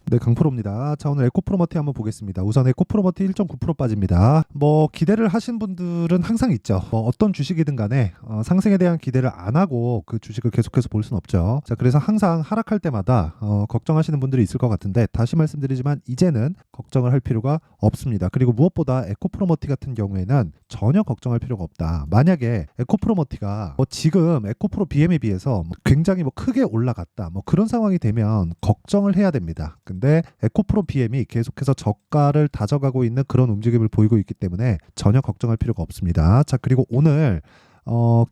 네, 강프로입니다. 자, 오늘 에코프로머티 한번 보겠습니다. 우선 에코프로머티 1.9% 빠집니다. 기대를 하신 분들은 항상 있죠. 어떤 주식이든 간에 상승에 대한 기대를 안 하고 그 주식을 계속해서 볼 수는 없죠. 자, 그래서 항상 하락할 때마다 걱정하시는 분들이 있을 것 같은데, 다시 말씀드리지만 이제는 걱정을 할 필요가 없습니다. 그리고 무엇보다 에코프로머티 같은 경우에는 전혀 걱정할 필요가 없다. 만약에 에코프로머티가 지금 에코프로 BM에 비해서 굉장히 크게 올라갔다, 그런 상황이 되면 걱정을 해야 됩니다. 근데 에코프로 BM이 계속해서 저가를 다져가고 있는 그런 움직임을 보이고 있기 때문에 전혀 걱정할 필요가 없습니다. 자, 그리고 오늘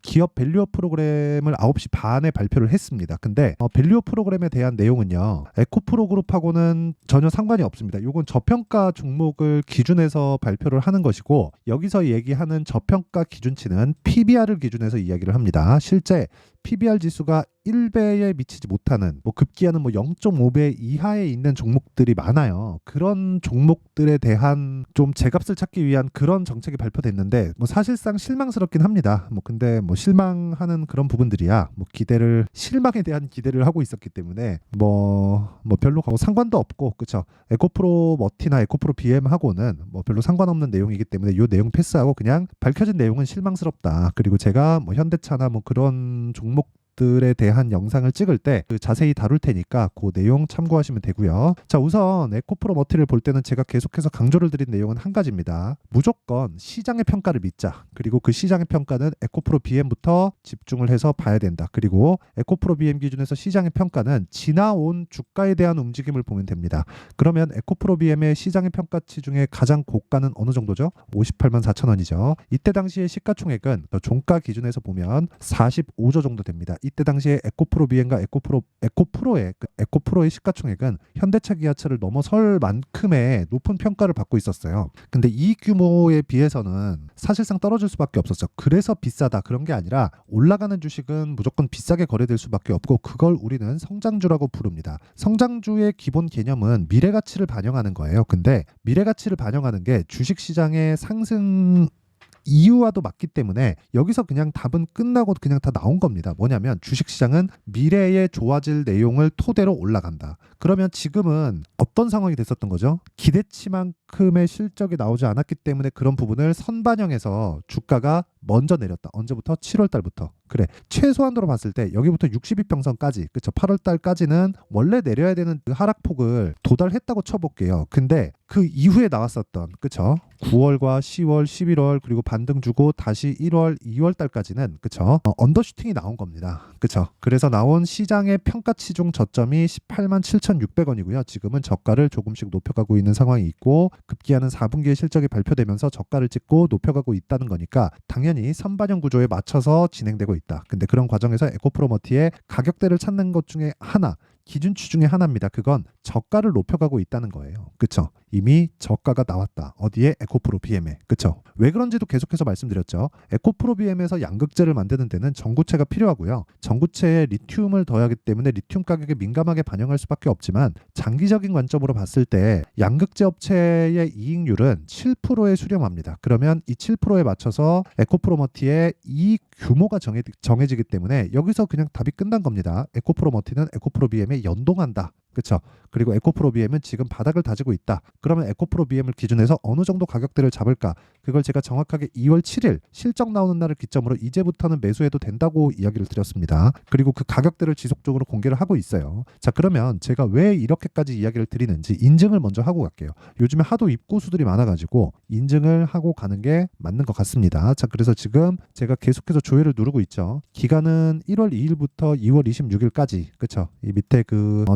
기업 밸류업 프로그램을 9시 반에 발표를 했습니다. 근데 밸류업 프로그램에 대한 내용은요, 에코프로 그룹하고는 전혀 상관이 없습니다. 이건 저평가 종목을 기준해서 발표를 하는 것이고, 여기서 얘기하는 저평가 기준치는 PBR을 기준해서 이야기를 합니다. 실제 PBR 지수가 1배에 미치지 못하는, 급기야는 0.5배 이하에 있는 종목들이 많아요. 그런 종목들에 대한 좀 제값을 찾기 위한 그런 정책이 발표됐는데, 사실상 실망스럽긴 합니다. 근데 실망하는 그런 부분들이야. 실망에 대한 기대를 하고 있었기 때문에 별로 상관도 없고, 그쵸? 에코프로 머티나 에코프로 BM하고는 별로 상관없는 내용이기 때문에 이 내용 패스하고 그냥 밝혀진 내용은 실망스럽다. 그리고 제가 현대차나 그런 종목들에 대한 영상을 찍을 때 자세히 다룰 테니까 그 내용 참고하시면 되고요. 자, 우선 에코프로 머티를 볼 때는 제가 계속해서 강조를 드린 내용은 한 가지입니다. 무조건 시장의 평가를 믿자. 그리고 그 시장의 평가는 에코프로 BM부터 집중을 해서 봐야 된다. 그리고 에코프로 BM 기준에서 시장의 평가는 지나온 주가에 대한 움직임을 보면 됩니다. 그러면 에코프로 BM의 시장의 평가치 중에 가장 고가는 어느 정도죠? 58만 4천 원이죠. 이때 당시의 시가총액은 종가 기준에서 보면 45조 정도 됩니다. 이때 당시에 에코프로 BM과 에코프로의 시가총액은 현대차 기아차를 넘어설 만큼의 높은 평가를 받고 있었어요. 근데 이 규모에 비해서는 사실상 떨어질 수밖에 없었죠. 그래서 비싸다 그런 게 아니라, 올라가는 주식은 무조건 비싸게 거래될 수밖에 없고, 그걸 우리는 성장주라고 부릅니다. 성장주의 기본 개념은 미래 가치를 반영하는 거예요. 근데 미래 가치를 반영하는 게 주식 시장의 상승 이유와도 맞기 때문에 여기서 그냥 답은 끝나고 그냥 다 나온 겁니다. 뭐냐면 주식시장은 미래에 좋아질 내용을 토대로 올라간다. 그러면 지금은 어떤 상황이 됐었던 거죠? 기대치만큼의 실적이 나오지 않았기 때문에 그런 부분을 선반영해서 주가가 먼저 내렸다. 언제부터? 7월 달부터. 그래, 최소한으로 봤을 때 여기부터 62평선까지, 그쵸? 8월 달까지는 원래 내려야 되는 그 하락폭을 도달했다고 쳐볼게요. 근데 그 이후에 나왔었던, 그쵸? 9월과 10월, 11월, 그리고 반등 주고 다시 1월, 2월 달까지는, 그쵸? 언더슈팅이 나온 겁니다. 그쵸? 그래서 나온 시장의 평가치 중 저점이 18만 7,600원이고요. 지금은 저가를 조금씩 높여가고 있는 상황이 있고, 급기야는 4분기에 실적이 발표되면서 저가를 찍고 높여가고 있다는 거니까 당연히 선반영 구조에 맞춰서 진행되고 있다. 근데 그런 과정에서 에코프로머티의 가격대를 찾는 것 중에 하나, 기준치 중에 하나입니다. 그건 저가를 높여가고 있다는 거예요. 그쵸? 이미 저가가 나왔다. 어디에? 에코프로 BM에. 그쵸? 왜 그런지도 계속해서 말씀드렸죠. 에코프로 BM에서 양극재를 만드는 데는 전구체가 필요하고요. 전구체에 리튬을 더하기 때문에 리튬 가격에 민감하게 반영할 수밖에 없지만, 장기적인 관점으로 봤을 때 양극재 업체의 이익률은 7%에 수렴합니다. 그러면 이 7%에 맞춰서 에코프로머티의 이익 규모가 정해지기 때문에 여기서 그냥 답이 끝난 겁니다. 에코프로머티는 에코프로 BM에 연동한다. 그렇죠? 그리고 에코프로 BM은 지금 바닥을 다지고 있다. 그러면 에코프로 BM을 기준해서 어느 정도 가격대를 잡을까? 그걸 제가 정확하게 2월 7일 실적 나오는 날을 기점으로 이제부터는 매수해도 된다고 이야기를 드렸습니다. 그리고 그 가격대를 지속적으로 공개를 하고 있어요. 자, 그러면 제가 왜 이렇게까지 이야기를 드리는지 인증을 먼저 하고 갈게요. 요즘에 하도 입고수들이 많아가지고 인증을 하고 가는 게 맞는 것 같습니다. 자, 그래서 지금 제가 계속해서 조회를 누르고 있죠. 기간은 1월 2일부터 2월 26일까지, 그쵸? 이 밑에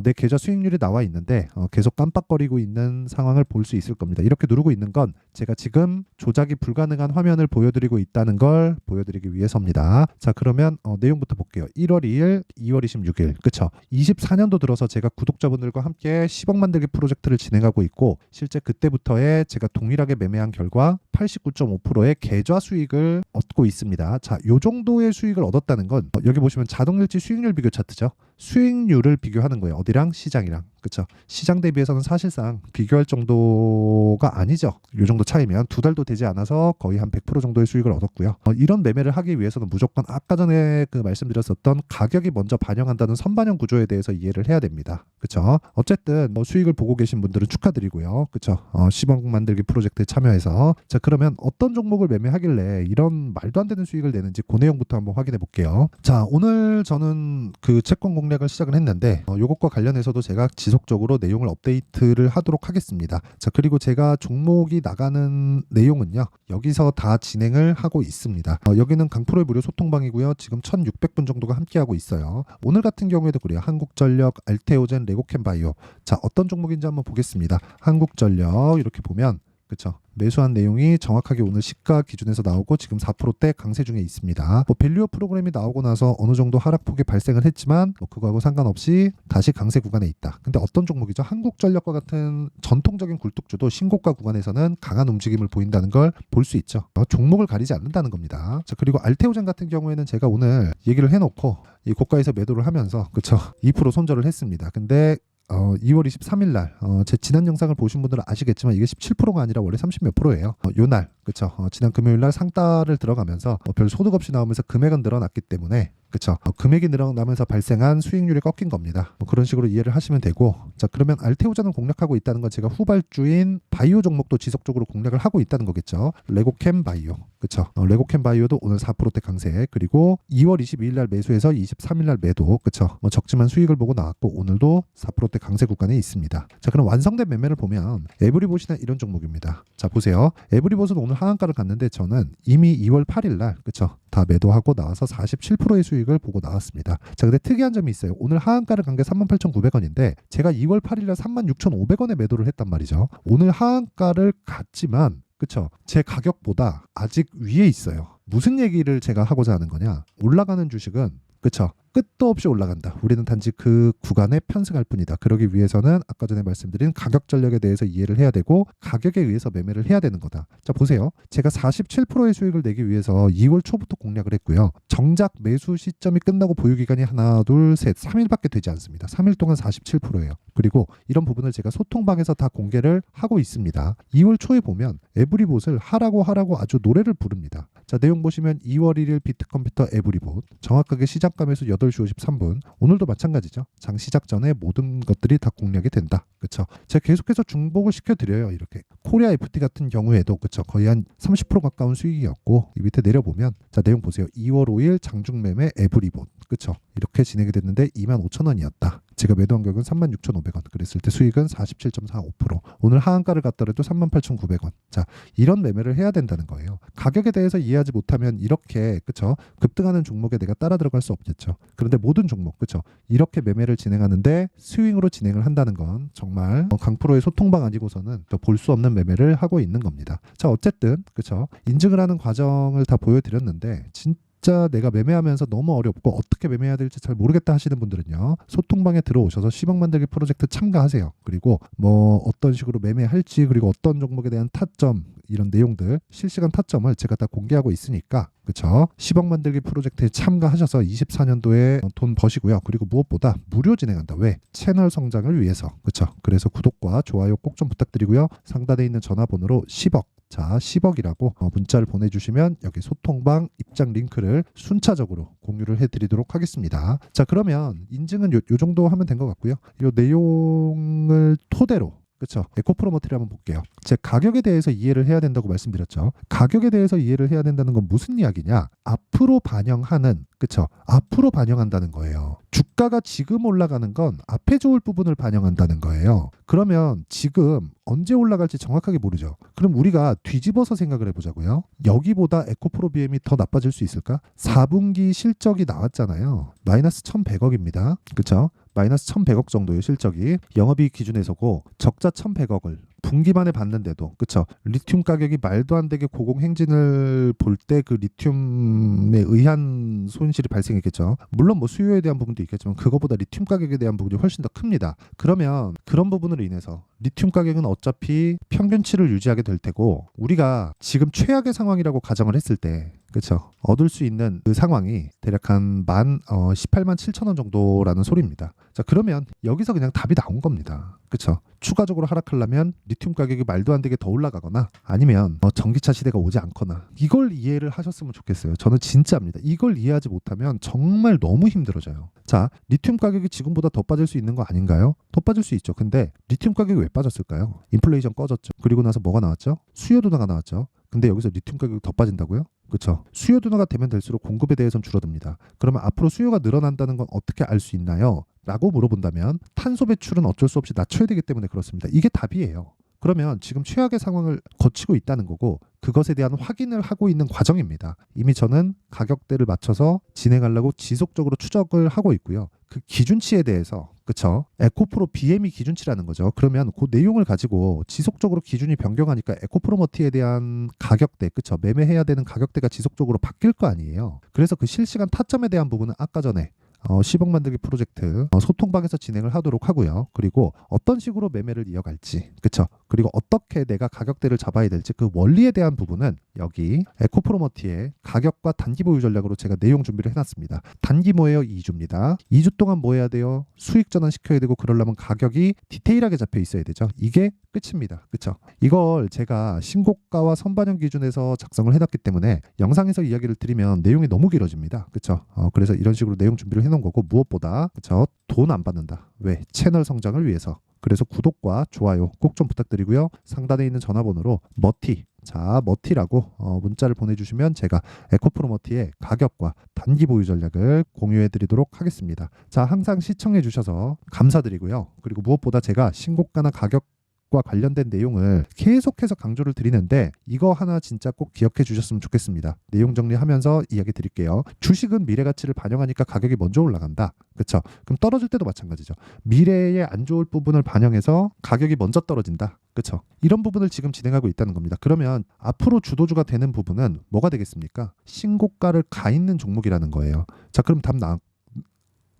내 계좌 수익률이 나와 있는데 계속 깜빡거리고 있는 상황을 볼 수 있을 겁니다. 이렇게 누르고 있는 건 제가 지금 조작이 불가능한 화면을 보여드리고 있다는 걸 보여드리기 위해서입니다. 자, 그러면 내용부터 볼게요. 1월 2일, 2월 26일, 그쵸? 24년도 들어서 제가 구독자분들과 함께 10억 만들기 프로젝트를 진행하고 있고, 실제 그때부터의 제가 동일하게 매매한 결과 89.5%의 계좌 수익을 얻고 있습니다. 자, 요 정도의 수익을 얻었다는 건 여기 보시면 자동일치 수익률 비교 차트죠. 수익률을 비교하는 거예요. 어디랑? 시장이랑. 그렇죠. 시장 대비해서는 사실상 비교할 정도가 아니죠. 이 정도 차이면 2달도 되지 않아서 거의 한 100% 정도의 수익을 얻었고요. 이런 매매를 하기 위해서는 무조건 아까 전에 그 말씀드렸었던 가격이 먼저 반영한다는 선반영 구조에 대해서 이해를 해야 됩니다. 그렇죠. 어쨌든 수익을 보고 계신 분들은 축하드리고요. 그렇죠. 10억 만들기 프로젝트에 참여해서 자 그러면 어떤 종목을 매매하길래 이런 말도 안 되는 수익을 내는지 그 내용부터 한번 확인해 볼게요. 자 오늘 저는 그 채권 공략을 시작을 했는데 이것과 관련해서도 제가 지속적으로 내용을 업데이트를 하도록 하겠습니다. 자 그리고 제가 종목이 나가는 내용은요 여기서 다 진행을 하고 있습니다. 여기는 강프로의 무료 소통방이고요. 지금 1600분 정도가 함께하고 있어요. 오늘 같은 경우에도 그래요. 한국전력, 알테오젠, 레고캠바이오. 자 어떤 종목인지 한번 보겠습니다. 한국전력 이렇게 보면 그렇죠. 매수한 내용이 정확하게 오늘 시가 기준에서 나오고 지금 4%대 강세 중에 있습니다. 밸류어 프로그램이 나오고 나서 어느 정도 하락폭이 발생을 했지만 그거하고 상관없이 다시 강세 구간에 있다. 근데 어떤 종목이죠? 한국전력과 같은 전통적인 굴뚝주도 신고가 구간에서는 강한 움직임을 보인다는 걸 볼 수 있죠. 종목을 가리지 않는다는 겁니다. 자 그리고 알테오젠 같은 경우에는 제가 오늘 얘기를 해놓고 이 고가에서 매도를 하면서 그쵸 2% 손절을 했습니다. 근데 2월 23일 날 제 지난 영상을 보신 분들은 아시겠지만 이게 17%가 아니라 원래 30 몇 프로예요. 요날 그쵸 지난 금요일 날 상따를 들어가면서 별 소득 없이 나오면서 금액은 늘어났기 때문에 그쵸 금액이 늘어나면서 발생한 수익률이 꺾인 겁니다. 그런 식으로 이해를 하시면 되고 자 그러면 알테오젠을 공략하고 있다는 건 제가 후발주인 바이오 종목도 지속적으로 공략을 하고 있다는 거겠죠. 레고캠 바이오 그쵸 레고캠 바이오도 오늘 4%대 강세 그리고 2월 22일 날 매수해서 23일 날 매도 그쵸 적지만 수익을 보고 나왔고 오늘도 4%대 강세 구간에 있습니다. 자 그럼 완성된 매매를 보면 에브리봇이나 이런 종목입니다. 자 보세요. 에브리봇은 오늘 하한가를 갔는데 저는 이미 2월 8일 날 그쵸 다 매도하고 나와서 47%의 수익을 보고 나왔습니다. 자 근데 특이한 점이 있어요. 오늘 하한가를 간 게 38,900원인데 제가 2월 8일 날 36,500원에 매도를 했단 말이죠. 오늘 하한가를 갔지만 그쵸 제 가격보다 아직 위에 있어요. 무슨 얘기를 제가 하고자 하는 거냐 올라가는 주식은 그쵸 끝도 없이 올라간다. 우리는 단지 그 구간에 편승할 뿐이다. 그러기 위해서는 아까 전에 말씀드린 가격 전략에 대해서 이해를 해야 되고 가격에 의해서 매매를 해야 되는 거다. 자 보세요. 제가 47%의 수익을 내기 위해서 2월 초부터 공략을 했고요. 정작 매수 시점이 끝나고 보유기간이 하나 둘 셋 3일밖에 되지 않습니다. 3일 동안 47%예요. 그리고 이런 부분을 제가 소통방에서 다 공개를 하고 있습니다. 2월 초에 보면 에브리봇을 하라고 아주 노래를 부릅니다. 자 내용 보시면 2월 1일 비트컴퓨터 에브리봇 정확하게 시작감에서 8시 53분 오늘도 마찬가지죠. 장 시작 전에 모든 것들이 다 공략이 된다. 그쵸 제가 계속해서 중복을 시켜드려요. 이렇게 코리아 FT 같은 경우에도 그쵸 거의 한 30% 가까운 수익이었고 이 밑에 내려보면 자 내용 보세요. 2월 5일 장중매매 에브리봇 그쵸 이렇게 진행이 됐는데 25,000원이었다. 제가 매도한 격은 36,500원 그랬을 때 수익은 47.45%. 오늘 하한가를 갔더라도 38,900원. 자 이런 매매를 해야 된다는 거예요. 가격에 대해서 이해하지 못하면 이렇게 그쵸 급등하는 종목에 내가 따라 들어갈 수 없겠죠. 그런데 모든 종목 그쵸 이렇게 매매를 진행하는데 스윙으로 진행을 한다는 건 정말 강프로의 소통방 아니고서는 볼 수 없는 매매를 하고 있는 겁니다. 자 어쨌든 그쵸 인증을 하는 과정을 다 보여드렸는데 진짜 내가 매매하면서 너무 어렵고 어떻게 매매해야 될지 잘 모르겠다 하시는 분들은요 소통방에 들어오셔서 10억 만들기 프로젝트 참가하세요. 그리고 뭐 어떤 식으로 매매할지 그리고 어떤 종목에 대한 타점 이런 내용들 실시간 타점을 제가 다 공개하고 있으니까 그쵸 10억 만들기 프로젝트에 참가하셔서 24년도에 돈 버시고요. 그리고 무엇보다 무료 진행한다. 왜? 채널 성장을 위해서 그쵸 그래서 구독과 좋아요 꼭 좀 부탁드리고요. 상단에 있는 전화번호로 10억 자 10억이라고 문자를 보내주시면 여기 소통방 입장 링크를 순차적으로 공유를 해드리도록 하겠습니다. 자 그러면 인증은 요 정도 하면 된 것 같고요. 이 내용을 토대로 그렇죠. 에코프로머트리 한번 볼게요. 제 가격에 대해서 이해를 해야 된다고 말씀드렸죠. 가격에 대해서 이해를 해야 된다는 건 무슨 이야기냐? 앞으로 반영하는 그렇죠. 앞으로 반영한다는 거예요. 주가가 지금 올라가는 건 앞에 좋을 부분을 반영한다는 거예요. 그러면 지금 언제 올라갈지 정확하게 모르죠. 그럼 우리가 뒤집어서 생각을 해보자고요. 여기보다 에코프로 BM이 더 나빠질 수 있을까? 4분기 실적이 나왔잖아요. 마이너스 1,100억입니다. 그렇죠? 마이너스 1,100억 정도의 실적이 영업이익 기준에서고 적자 1,100억을 분기만에 봤는데도 그쵸? 리튬 가격이 말도 안 되게 고공행진을 볼 때 그 리튬에 의한 손실이 발생했겠죠. 물론 뭐 수요에 대한 부분도 있겠지만 그거보다 리튬 가격에 대한 부분이 훨씬 더 큽니다. 그러면 그런 부분으로 인해서 리튬 가격은 어차피 평균치를 유지하게 될 테고 우리가 지금 최악의 상황이라고 가정을 했을 때 그렇죠. 얻을 수 있는 그 상황이 대략 한 18만 7천 원 정도라는 소리입니다. 자, 그러면 여기서 그냥 답이 나온 겁니다. 그렇죠. 추가적으로 하락하려면 리튬 가격이 말도 안 되게 더 올라가거나 아니면 전기차 시대가 오지 않거나 이걸 이해를 하셨으면 좋겠어요. 저는 진짜입니다. 이걸 이해하지 못하면 정말 너무 힘들어져요. 자, 리튬 가격이 지금보다 더 빠질 수 있는 거 아닌가요? 더 빠질 수 있죠. 근데 리튬 가격이 왜 빠졌을까요? 인플레이션 꺼졌죠. 그리고 나서 뭐가 나왔죠? 수요 둔화가 나왔죠. 근데 여기서 리튬 가격이 더 빠진다고요? 그렇죠. 수요 둔화가 되면 될수록 공급에 대해서는 줄어듭니다. 그러면 앞으로 수요가 늘어난다는 건 어떻게 알 수 있나요? 라고 물어본다면 탄소 배출은 어쩔 수 없이 낮춰야 되기 때문에 그렇습니다. 이게 답이에요. 그러면 지금 최악의 상황을 거치고 있다는 거고 그것에 대한 확인을 하고 있는 과정입니다. 이미 저는 가격대를 맞춰서 진행하려고 지속적으로 추적을 하고 있고요. 그 기준치에 대해서 그쵸? 에코프로 BM이 기준치라는 거죠. 그러면 그 내용을 가지고 지속적으로 기준이 변경하니까 에코프로머티에 대한 가격대, 그쵸? 매매해야 되는 가격대가 지속적으로 바뀔 거 아니에요. 그래서 그 실시간 타점에 대한 부분은 아까 전에 10억 만들기 프로젝트 소통방에서 진행을 하도록 하고요. 그리고 어떤 식으로 매매를 이어갈지, 그쵸? 그리고 어떻게 내가 가격대를 잡아야 될지 그 원리에 대한 부분은 여기 에코프로머티의 가격과 단기 보유 전략으로 제가 내용 준비를 해놨습니다. 단기 뭐예요? 2주입니다. 2주 동안 뭐 해야 돼요? 수익 전환 시켜야 되고 그러려면 가격이 디테일하게 잡혀 있어야 되죠. 이게 끝입니다. 그쵸? 이걸 제가 신고가와 선반영 기준에서 작성을 해놨기 때문에 영상에서 이야기를 드리면 내용이 너무 길어집니다. 그쵸? 그래서 이런 식으로 내용 준비를 해놓은 거고 무엇보다 그쵸? 돈 안 받는다. 왜? 채널 성장을 위해서. 그래서 구독과 좋아요 꼭 좀 부탁드리고요. 상단에 있는 전화번호로 머티라고 문자를 보내주시면 제가 에코프로머티의 가격과 단기 보유 전략을 공유해 드리도록 하겠습니다. 자, 항상 시청해 주셔서 감사드리고요. 그리고 무엇보다 제가 신고가나 가격 과 관련된 내용을 계속해서 강조를 드리는데 이거 하나 진짜 꼭 기억해 주셨으면 좋겠습니다. 내용 정리하면서 이야기 드릴게요. 주식은 미래 가치를 반영하니까 가격이 먼저 올라간다. 그렇죠? 그럼 떨어질 때도 마찬가지죠. 미래의 안 좋을 부분을 반영해서 가격이 먼저 떨어진다. 그렇죠? 이런 부분을 지금 진행하고 있다는 겁니다. 그러면 앞으로 주도주가 되는 부분은 뭐가 되겠습니까? 신고가를 가 있는 종목이라는 거예요. 자, 그럼 답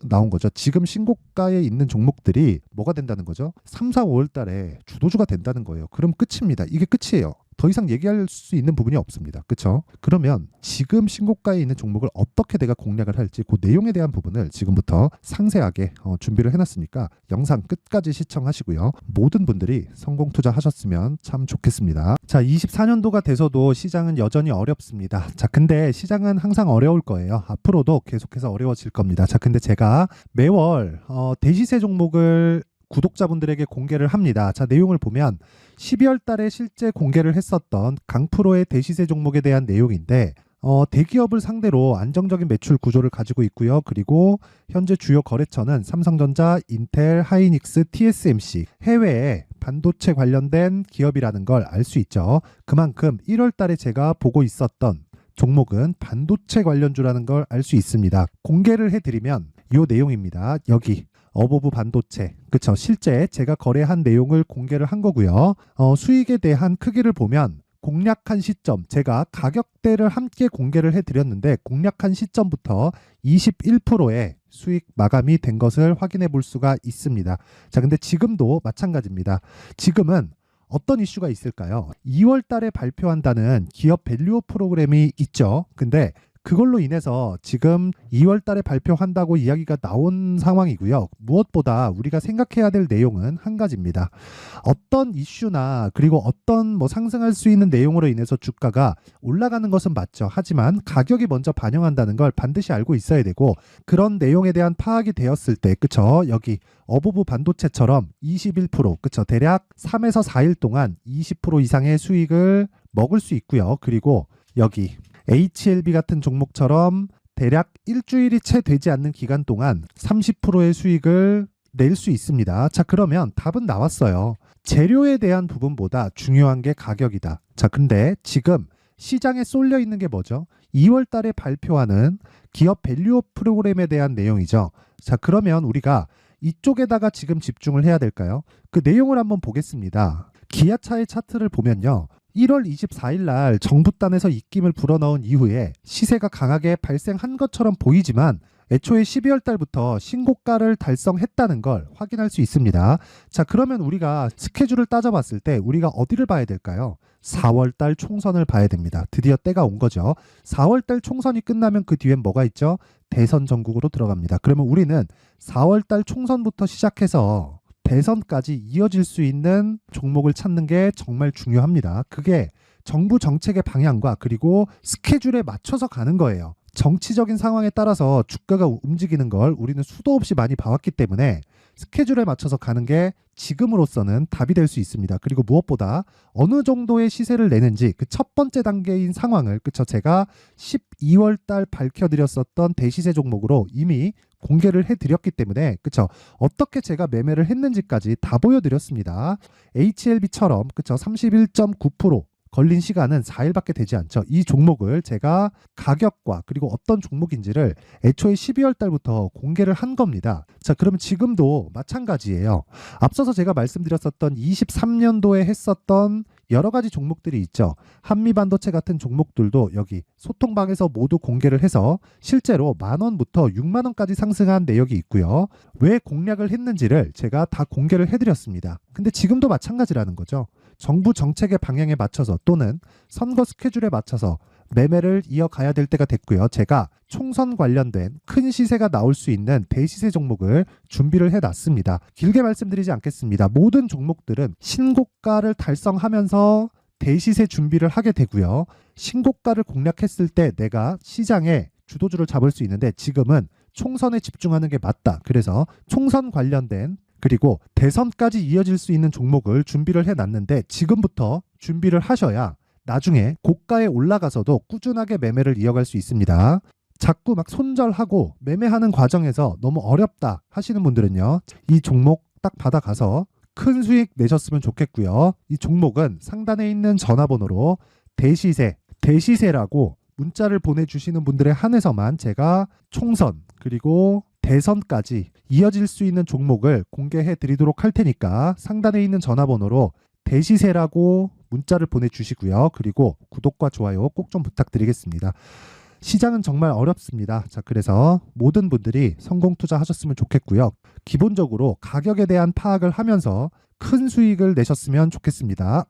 나온 거죠. 지금 신고가에 있는 종목들이 뭐가 된다는 거죠? 3, 4, 5월 달에 주도주가 된다는 거예요. 그럼 끝입니다. 이게 끝이에요. 더 이상 얘기할 수 있는 부분이 없습니다. 그렇죠? 그러면 지금 신고가에 있는 종목을 어떻게 내가 공략을 할지 그 내용에 대한 부분을 지금부터 상세하게 준비를 해놨으니까 영상 끝까지 시청하시고요. 모든 분들이 성공 투자하셨으면 참 좋겠습니다. 자, 24년도가 돼서도 시장은 여전히 어렵습니다. 자, 근데 시장은 항상 어려울 거예요. 앞으로도 계속해서 어려워질 겁니다. 자, 근데 제가 매월 대시세 종목을 구독자분들에게 공개를 합니다. 자, 내용을 보면 12월 달에 실제 공개를 했었던 강프로의 대시세 종목에 대한 내용인데 대기업을 상대로 안정적인 매출 구조를 가지고 있고요. 그리고 현재 주요 거래처는 삼성전자, 인텔, 하이닉스, TSMC 해외에 반도체 관련된 기업이라는 걸 알 수 있죠. 그만큼 1월 달에 제가 보고 있었던 종목은 반도체 관련주라는 걸 알 수 있습니다. 공개를 해드리면 이 내용입니다. 여기 어보브 반도체, 그쵸? 실제 제가 거래한 내용을 공개를 한 거고요. 수익에 대한 크기를 보면 공략한 시점, 제가 가격대를 함께 공개를 해드렸는데 공략한 시점부터 21%의 수익 마감이 된 것을 확인해 볼 수가 있습니다. 자, 근데 지금도 마찬가지입니다. 지금은 어떤 이슈가 있을까요? 2월 달에 발표한다는 기업 밸류업 프로그램이 있죠. 근데 그걸로 인해서 지금 2월 달에 발표한다고 이야기가 나온 상황이고요. 무엇보다 우리가 생각해야 될 내용은 한 가지입니다. 어떤 이슈나 그리고 어떤 상승할 수 있는 내용으로 인해서 주가가 올라가는 것은 맞죠. 하지만 가격이 먼저 반영한다는 걸 반드시 알고 있어야 되고 그런 내용에 대한 파악이 되었을 때 그쵸? 여기 어보브 반도체처럼 21% 그쵸? 대략 3에서 4일 동안 20% 이상의 수익을 먹을 수 있고요. 그리고 여기 HLB 같은 종목처럼 대략 일주일이 채 되지 않는 기간 동안 30%의 수익을 낼 수 있습니다. 자, 그러면 답은 나왔어요. 재료에 대한 부분보다 중요한 게 가격이다. 자, 근데 지금 시장에 쏠려 있는 게 뭐죠? 2월 달에 발표하는 기업 밸류업 프로그램에 대한 내용이죠. 자, 그러면 우리가 이쪽에다가 지금 집중을 해야 될까요? 그 내용을 한번 보겠습니다. 기아차의 차트를 보면요. 1월 24일 날 정부단에서 입김을 불어넣은 이후에 시세가 강하게 발생한 것처럼 보이지만 애초에 12월 달부터 신고가를 달성했다는 걸 확인할 수 있습니다. 자, 그러면 우리가 스케줄을 따져봤을 때 우리가 어디를 봐야 될까요? 4월 달 총선을 봐야 됩니다. 드디어 때가 온 거죠. 4월 달 총선이 끝나면 그 뒤엔 뭐가 있죠? 대선 전국으로 들어갑니다. 그러면 우리는 4월 달 총선부터 시작해서 대선까지 이어질 수 있는 종목을 찾는 게 정말 중요합니다. 그게 정부 정책의 방향과 그리고 스케줄에 맞춰서 가는 거예요. 정치적인 상황에 따라서 주가가 움직이는 걸 우리는 수도 없이 많이 봐왔기 때문에 스케줄에 맞춰서 가는 게 지금으로서는 답이 될 수 있습니다. 그리고 무엇보다 어느 정도의 시세를 내는지 그 첫 번째 단계인 상황을 제가 12월 달 밝혀드렸었던 대시세 종목으로 이미 공개를 해드렸기 때문에 어떻게 제가 매매를 했는지까지 다 보여드렸습니다. HLB처럼 31.9% 걸린 시간은 4일밖에 되지 않죠. 이 종목을 제가 가격과 그리고 어떤 종목인지를 애초에 12월 달부터 공개를 한 겁니다. 자, 그러면 지금도 마찬가지예요. 앞서서 제가 말씀드렸었던 23년도에 했었던 여러 가지 종목들이 있죠. 한미반도체 같은 종목들도 여기 소통방에서 모두 공개를 해서 실제로 10,000원부터 60,000원까지 상승한 내역이 있고요. 왜 공략을 했는지를 제가 다 공개를 해드렸습니다. 근데 지금도 마찬가지라는 거죠. 정부 정책의 방향에 맞춰서 또는 선거 스케줄에 맞춰서 매매를 이어가야 될 때가 됐고요. 제가 총선 관련된 큰 시세가 나올 수 있는 대시세 종목을 준비를 해놨습니다. 길게 말씀드리지 않겠습니다. 모든 종목들은 신고가를 달성하면서 대시세 준비를 하게 되고요. 신고가를 공략했을 때 내가 시장에 주도주를 잡을 수 있는데 지금은 총선에 집중하는 게 맞다. 그래서 총선 관련된 그리고 대선까지 이어질 수 있는 종목을 준비를 해놨는데 지금부터 준비를 하셔야 나중에 고가에 올라가서도 꾸준하게 매매를 이어갈 수 있습니다. 자꾸 막 손절하고 매매하는 과정에서 너무 어렵다 하시는 분들은요. 이 종목 딱 받아가서 큰 수익 내셨으면 좋겠고요. 이 종목은 상단에 있는 전화번호로 대시세라고 문자를 보내주시는 분들에 한해서만 제가 총선 그리고 대선까지 이어질 수 있는 종목을 공개해 드리도록 할 테니까 상단에 있는 전화번호로 대시세라고 문자를 보내주시고요. 그리고 구독과 좋아요 꼭 좀 부탁드리겠습니다. 시장은 정말 어렵습니다. 자, 그래서 모든 분들이 성공 투자하셨으면 좋겠고요. 기본적으로 가격에 대한 파악을 하면서 큰 수익을 내셨으면 좋겠습니다.